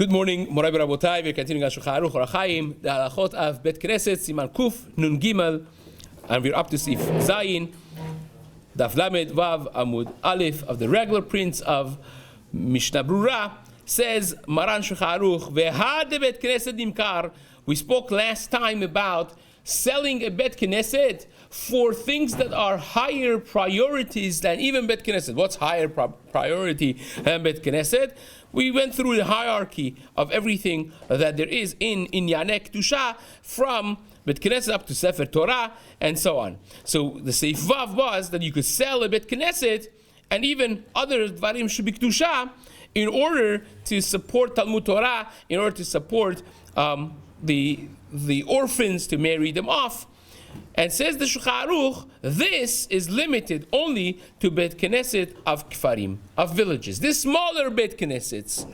Good morning, Moray Barabotai. We're continuing on Shulchan Aruch Orach Chaim, the halachot of Bet Knesset, Siman Kuf, Nun Gimel, and we're up to Sif Zayin, Daf Lamed Vav Amud Aleph of the regular prints of Mishna Berura. Says Maran Shulchan Aruch, Vehad Bet Knesset Nimkar. We spoke last time about selling a Bet Knesset for things that are higher priorities than even Bet Knesset. What's higher priority than Bet Knesset? We went through the hierarchy of everything that there is in Inyanei Kedusha, from Bet Knesset up to Sefer Torah and so on. So the Seif Vav was that you could sell a Bet Knesset and even other Dvarim Shebi Kedusha in order to support Talmud Torah, in order to support the orphans, to marry them off. And says the Shulchan Aruch, this is limited only to Bet Knesset of Kfarim, of villages, the smaller Bet Knessets.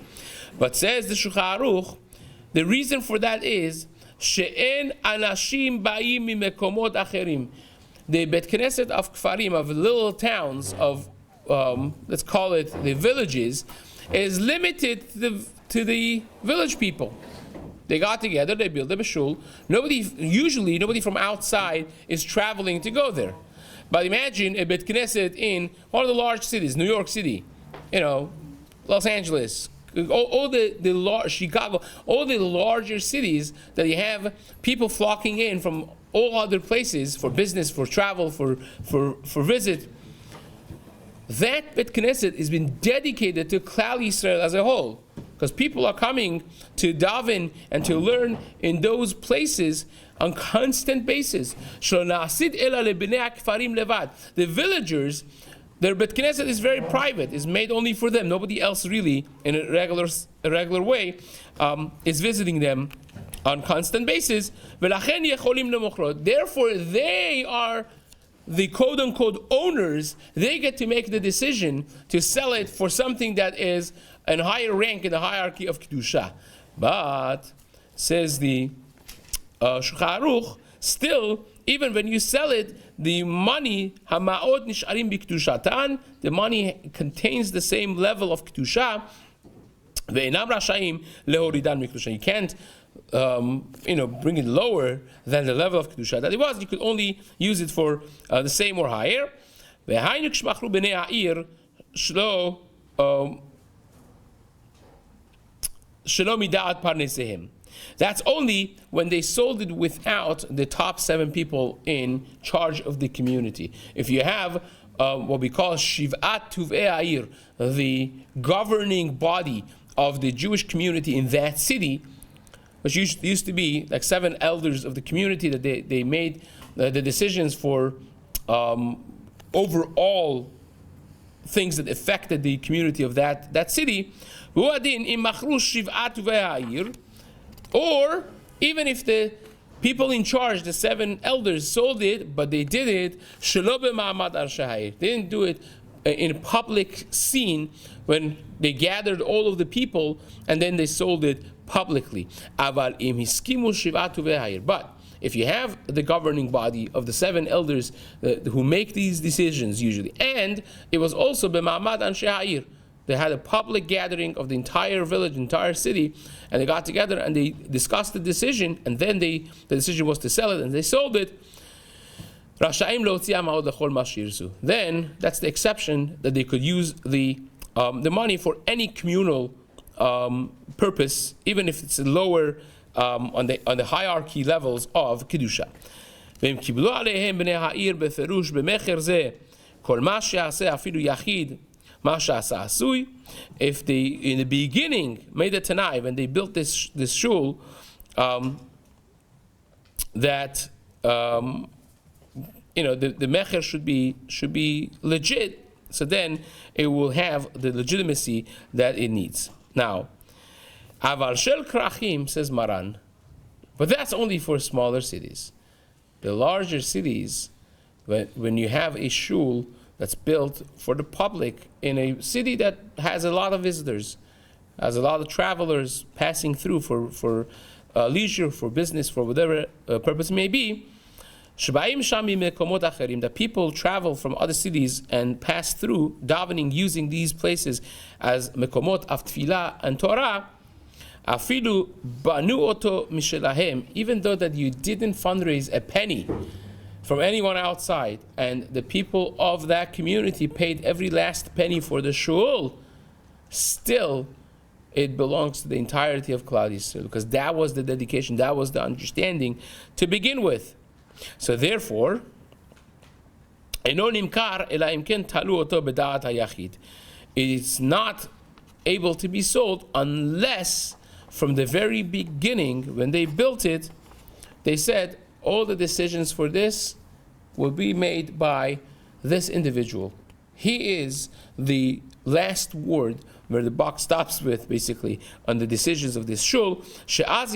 But says the Shulchan Aruch, the reason for that is she'en anashim ba'im mimekomot acherim. The Bet Knesset of Kfarim, of little towns, of let's call it the villages, is limited to the village people. They got together, they built a shul. Usually nobody from outside is traveling to go there. But imagine a Bet Knesset in one of the large cities, New York City, Los Angeles, all the Chicago, all the larger cities that you have people flocking in from all other places for business, for travel, for visit. That Bet Knesset has been dedicated to Klal Yisrael as a whole, because people are coming to daven and to learn in those places on constant basis. The villagers, their Bet Knesset is very private, is made only for them. Nobody else really, in a regular way, is visiting them on constant basis. Therefore, they are the quote-unquote owners. They get to make the decision to sell it for something that is a higher rank in the hierarchy of Kedusha. But, says the Shulchan Aruch, still, even when you sell it, the money, hamaot nisharim b'kedushatan, the money contains the same level of Kedusha. Ve'enam rashayim lehoridan mikdusha. You can't bring it lower than the level of Kedusha that it was. You could only use it for the same or higher. Ve'hainu k'shmachru b'nei ha'ir shlo mida'at parnesehim. That's only when they sold it without the top 7 people in charge of the community. If you have what we call Shiv'at Tuvei Ha'ir, the governing body of the Jewish community in that city, which used to be like 7 elders of the community, that they made the decisions for overall things that affected the community of that city. Or even if the people in charge, the 7 elders, sold it, but they did it shelo b'ma'amad ar-shahayir. They didn't do it in a public scene when they gathered all of the people and then they sold it publicly. But if you have the governing body of the 7 elders who make these decisions usually, and it was also b'ma'amad anshe ha'ir, they had a public gathering of the entire village, entire city, and they got together and they discussed the decision, and then the decision was to sell it, and they sold it. Then that's the exception, that they could use the money for any communal purpose, even if it's lower on the hierarchy levels of Kedusha. If they in the beginning made a tanai when they built this shul, that the mecher should be legit, so then it will have the legitimacy that it needs. Now, aval shel krachim, says Maran, but that's only for smaller cities. The larger cities, when you have a shul that's built for the public in a city that has a lot of visitors, has a lot of travelers passing through for leisure, for business, for whatever purpose it may be, that people travel from other cities and pass through davening using these places as mekomot of tefillah and Torah, Afilu banu oto mishelahem, even though that you didn't fundraise a penny from anyone outside, and the people of that community paid every last penny for the shul, still it belongs to the entirety of Klal Yisrael, because that was the dedication, that was the understanding to begin with. So therefore, it's not able to be sold unless from the very beginning, when they built it, they said all the decisions for this will be made by this individual. He is the last word, where the box stops with, basically, on the decisions of this shul. Then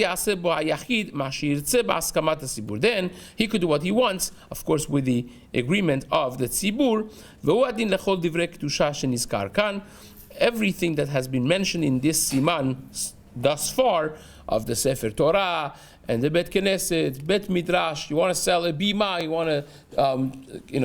he could do what he wants, of course, with the agreement of the tzibur. Everything that has been mentioned in this siman thus far, of the Sefer Torah and the Bet Knesset, Bet Midrash, you want to sell a bima, you want to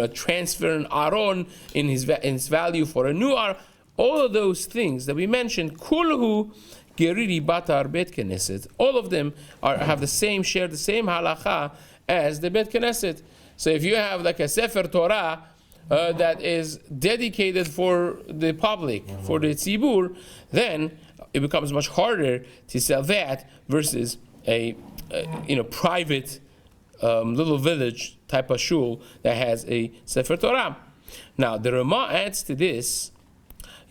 transfer an aron in his value for a new aron. All of those things that we mentioned, kulhu geriri batar Bet Knesset, all of them share the same halacha as the Bet Knesset. So if you have like a Sefer Torah that is dedicated for the public, for the tzibur, then it becomes much harder to sell that versus a private little village type of shul that has a Sefer Torah. Now the Rama adds to this,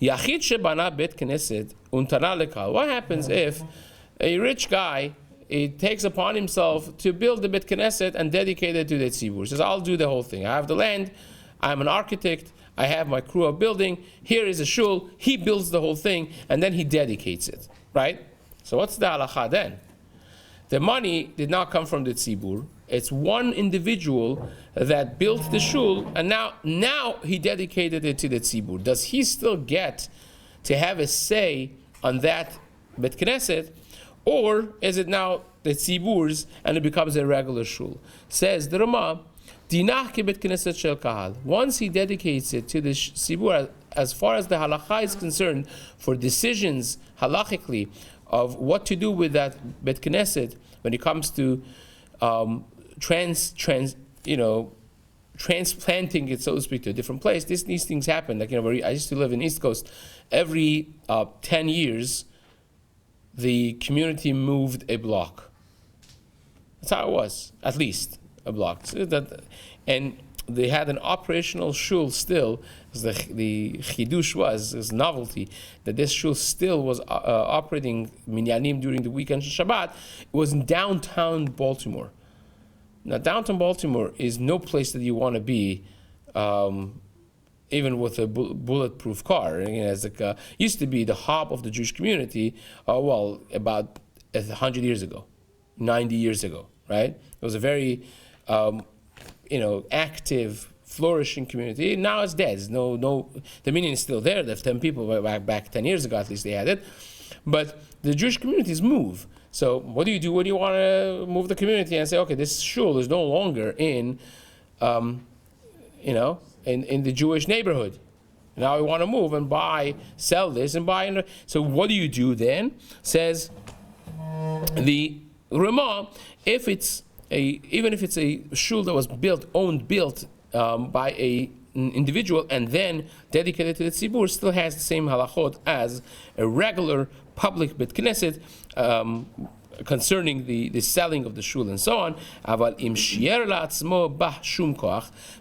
Yachid shebana bet knesset untana lekal. What happens if a rich guy takes upon himself to build the Bet Knesset and dedicate it to the tzibur? He says, I'll do the whole thing. I have the land, I'm an architect, I have my crew of building, here is a shul, he builds the whole thing, and then he dedicates it, right? So what's the halacha then? The money did not come from the tzibur. It's one individual that built the shul, and now he dedicated it to the tzibur. Does he still get to have a say on that Bet Knesset, or is it now the tzibur's and it becomes a regular shul? Says the Rama, Dinah ke Bet Knesset shel kahal. Once he dedicates it to the tzibur, as far as the halacha is concerned, for decisions halachically of what to do with that Bet Knesset when it comes to transplanting it, so to speak, to a different place. These things happen. Like, where I used to live in East Coast, every 10 years, the community moved a block. That's how it was, at least a block. So and they had an operational shul still. The chidush was novelty, that this shul still was operating minyanim during the weekend Shabbat. It was in downtown Baltimore. Now, downtown Baltimore is no place that you want to be, even with a bulletproof car. It's like used to be the hub of the Jewish community. About 100 years ago, 90 years ago, right? It was a very active, flourishing community. Now it's dead. The minyan is still there. There's 10 people back 10 years ago, at least they had it. But the Jewish communities move. So what do you do when you want to move the community and say, okay, this shul is no longer in the Jewish neighborhood. Now we want to move and sell this and buy. So what do you do then? Says the Rama, even if it's a shul that was built by an individual and then dedicated to the tzibur, still has the same halachot as a regular public Bet Knesset concerning the selling of the shul and so on.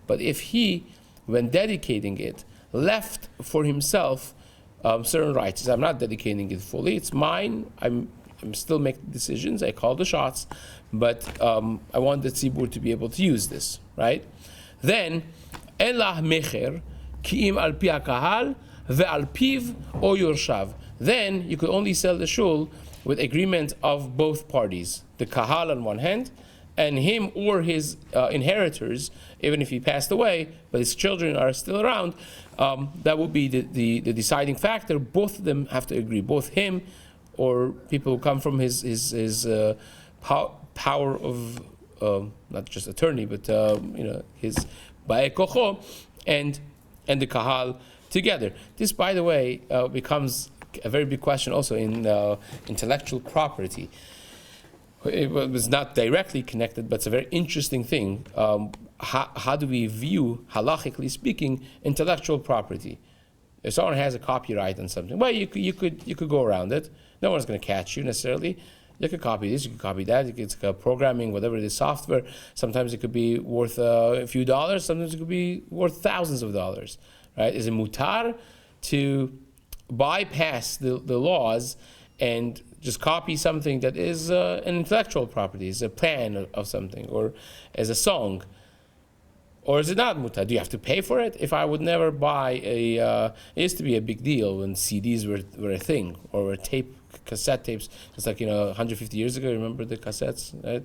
But if he, when dedicating it, left for himself certain rights, he says, I'm not dedicating it fully, it's mine, I'm still making decisions, I call the shots, but I want the tzibur to be able to use this, right? Then, elah mecher ki'im al pi hakahal ve'al piv o yorshav. Then you could only sell the shul with agreement of both parties, the kahal on one hand, and him or his inheritors, even if he passed away, but his children are still around. That would be the deciding factor. Both of them have to agree, both him or people who come from his power of not just attorney, but his ba'e kocho and the kahal together. This, by the way, becomes a very big question also in intellectual property. It was not directly connected, but it's a very interesting thing. How do we view, halachically speaking, intellectual property? If someone has a copyright on something, well, you could go around it. No one's going to catch you necessarily. You could copy this, you could copy that. It's programming, whatever it is, software. Sometimes it could be worth a few dollars. Sometimes it could be worth thousands of dollars. Right? Is it mutar to bypass the laws and just copy something that is an intellectual property, is a plan of something, or as a song? Or is it not mutar? Do you have to pay for it? If I would never buy it used to be a big deal when CDs were a thing, or were cassette tapes. It's like, 150 years ago, remember the cassettes, right?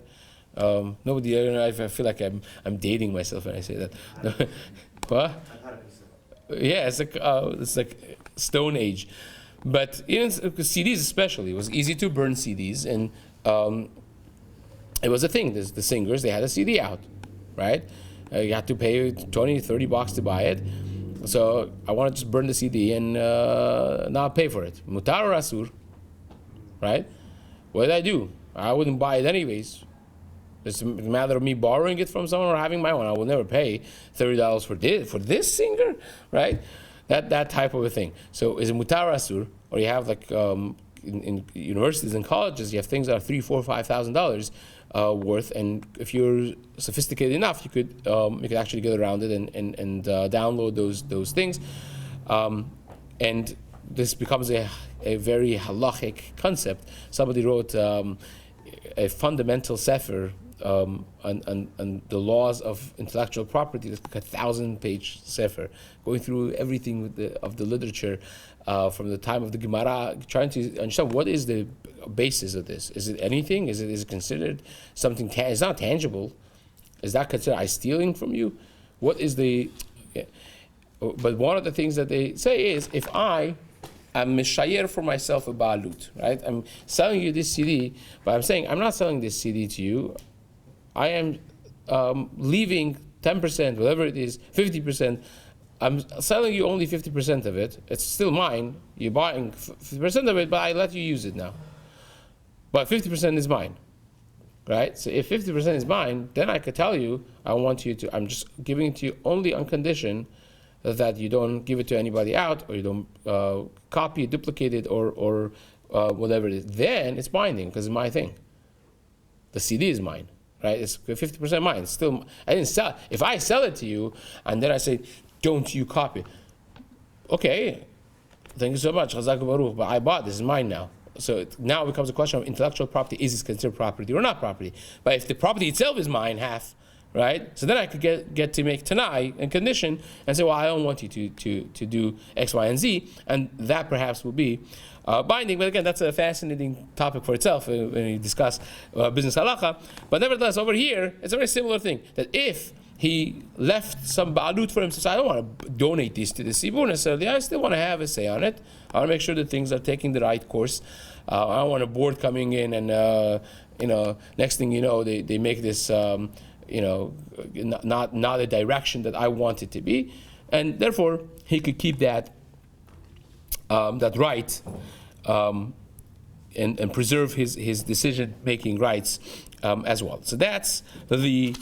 Nobody, I feel like I'm dating myself when I say that. What? Yeah, it's like Stone Age. But even CDs especially, it was easy to burn CDs, and it was a thing. The singers, they had a CD out, right? You had to pay $20, $30 to buy it. So I want to just burn the CD and not pay for it. Mutar or asur, right? What did I do? I wouldn't buy it anyways. It's a matter of me borrowing it from someone or having my own. I will never pay $30 for this singer, right? That type of a thing. So is it mutar or asur? Or you have like in universities and colleges, you have things that are $3,000, $4,000, $5,000 worth, and if you're sophisticated enough, you could actually get around it and download those things, and this becomes a very halachic concept. Somebody wrote a fundamental sefer on the laws of intellectual property. It's like a 1,000-page sefer, going through everything of the literature from the time of the Gemara, trying to understand what is the basis of this. Is it anything? Is it considered something? It's not tangible. Is that considered stealing from you? What is the? Yeah. But one of the things that they say is, if I'm mishayer for myself a baalut, right? I'm selling you this CD, but I'm saying I'm not selling this CD to you. I am leaving 10%, whatever it is, 50%. I'm selling you only 50% of it. It's still mine. You're buying 50% of it, but I let you use it now. But 50% is mine, right? So if 50% is mine, then I could tell you, I'm just giving it to you only on condition that you don't give it to anybody out, or you don't copy it, duplicate it, or whatever it is. Then it's binding because it's my thing. The CD is mine, right? It's 50% mine. It's still, I didn't sell. If I sell it to you and then I say, don't you copy? Okay, thank you so much, Chazak Baruch, but I bought this, is mine now. So now it becomes a question of intellectual property. Is it considered property or not property? But if the property itself is mine, half, right? So then I could get to make tanai and condition and say, well, I don't want you to do X, Y, and Z, and that perhaps will be binding. But again, that's a fascinating topic for itself when we discuss business halacha. But nevertheless, over here, it's a very similar thing, that if he left some ba'alut for himself, so I don't want to donate this to the Sibur necessarily, I still want to have a say on it. I want to make sure that things are taking the right course. I don't want a board coming in and, next thing you know, they make this, not a direction that I want it to be. And therefore, he could keep that right and preserve his decision-making rights as well. So that's the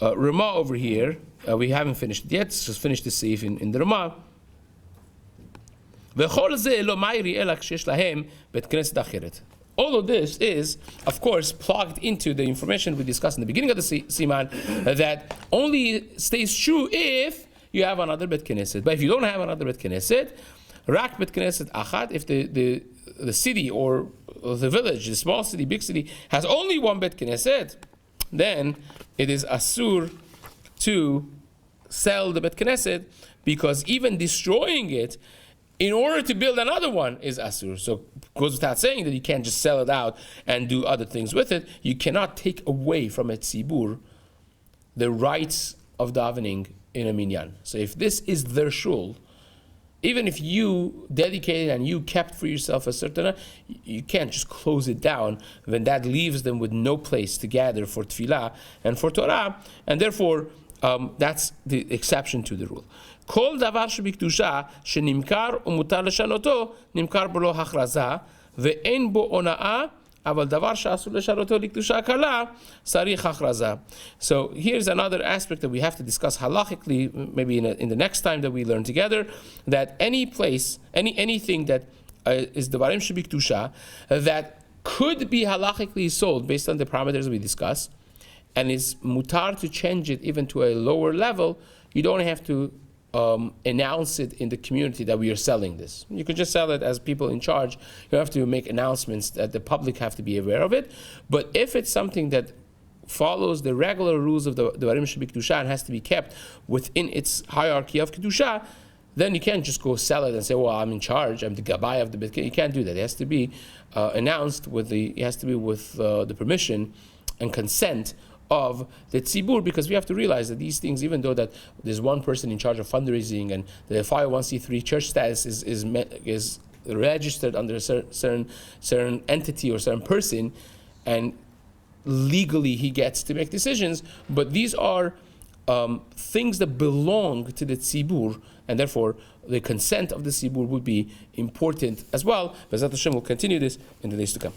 Ramah over here. We haven't finished it yet. Let's just finish the seif in the Ramah. All of this is, of course, plugged into the information we discussed in the beginning of the Siman, that only stays true if you have another Bet Knesset. But if you don't have another Bet Knesset, Rak Bet Knesset Achat, if the city or the village, the small city, big city, has only one Bet Knesset, then it is asur to sell the Bet Knesset, because even destroying it in order to build another one is asur. So it goes without saying that you can't just sell it out and do other things with it. You cannot take away from a tzibur the rights of davening in a minyan. So if this is their shul, even if you dedicated and you kept for yourself a certain, you can't just close it down. Then that leaves them with no place to gather for tefillah and for Torah, and therefore That's the exception to the rule. כל דבר שבקדושה שנמכר ומותר לשנותו, נמכר בלא הכרזה, ואין בו הונאה, אבל דבר שאסור לשנותו לקדושה קלה, צריך הכרזה. So here's another aspect that we have to discuss halachically, maybe in the next time that we learn together, that any place, anything that is דברים שבקדושה, that could be halachically sold based on the parameters we discussed, and is mutar to change it even to a lower level, you don't have to announce it in the community that we are selling this. You could just sell it as people in charge. You don't have to make announcements that the public have to be aware of it. But if it's something that follows the regular rules of the Dvarim Shebikdusha and has to be kept within its hierarchy of Kedusha, then you can't just go sell it and say, well, I'm in charge, I'm the Gabbai of the Bit. You can't do that. It has to be announced with the permission and consent of the tzibur, because we have to realize that these things, even though that there's one person in charge of fundraising and the 501c3 church status is registered under a certain entity or certain person, and legally he gets to make decisions, but these are things that belong to the tzibur, and therefore the consent of the tzibur would be important as well. Bezat Hashem will continue this in the days to come.